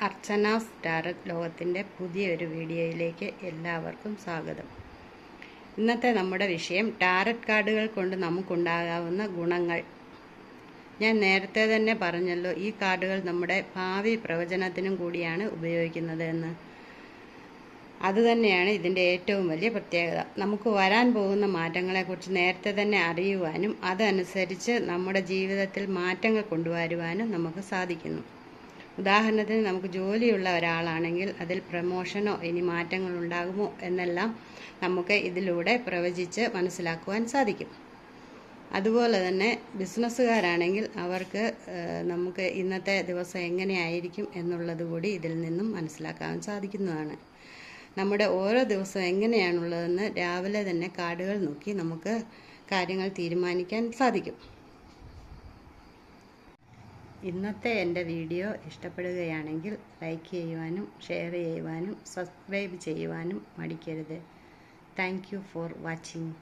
അർച്ചനാസ് tarot ലോകത്തിൻ്റെ പുതിയൊരു വീഡിയോയിലേക്ക് എല്ലാവർക്കും സ്വാഗതം. ഇന്നത്തെ നമ്മുടെ വിഷയം ടാരറ്റ് കാർഡുകൾ കൊണ്ട് നമുക്കുണ്ടാകാവുന്ന ഗുണങ്ങൾ. ഞാൻ നേരത്തെ തന്നെ പറഞ്ഞല്ലോ, ഈ കാർഡുകൾ നമ്മുടെ ഭാവി പ്രവചനത്തിനും കൂടിയാണ് ഉപയോഗിക്കുന്നത് എന്ന്. അതുതന്നെയാണ് ഇതിൻ്റെ ഏറ്റവും വലിയ പ്രത്യേകത. നമുക്ക് വരാൻ പോകുന്ന മാറ്റങ്ങളെക്കുറിച്ച് നേരത്തെ തന്നെ അറിയുവാനും അതനുസരിച്ച് നമ്മുടെ ജീവിതത്തിൽ മാറ്റങ്ങൾ കൊണ്ടുവരുവാനും നമുക്ക് സാധിക്കുന്നു. ഉദാഹരണത്തിന്, നമുക്ക് ജോലിയുള്ള ഒരാളാണെങ്കിൽ അതിൽ പ്രമോഷനോ ഇനി മാറ്റങ്ങൾ ഉണ്ടാകുമോ എന്നെല്ലാം നമുക്ക് ഇതിലൂടെ പ്രവചിച്ച് മനസ്സിലാക്കുവാൻ സാധിക്കും. അതുപോലെ തന്നെ ബിസിനസ്സുകാരാണെങ്കിൽ അവർക്ക് നമുക്ക് ഇന്നത്തെ ദിവസം എങ്ങനെയായിരിക്കും എന്നുള്ളത് കൂടി ഇതിൽ നിന്നും മനസ്സിലാക്കാൻ സാധിക്കുന്നതാണ്. നമ്മുടെ ഓരോ ദിവസവും എങ്ങനെയാണുള്ളതെന്ന് രാവിലെ തന്നെ കാർഡുകൾ നോക്കി നമുക്ക് കാര്യങ്ങൾ തീരുമാനിക്കാൻ സാധിക്കും. ഇന്നത്തെ എൻ്റെ വീഡിയോ ഇഷ്ടപ്പെടുകയാണെങ്കിൽ ലൈക്ക് ചെയ്യുവാനും ഷെയർ ചെയ്യുവാനും സബ്സ്ക്രൈബ് ചെയ്യുവാനും മടിക്കരുത്. Thank you for watching.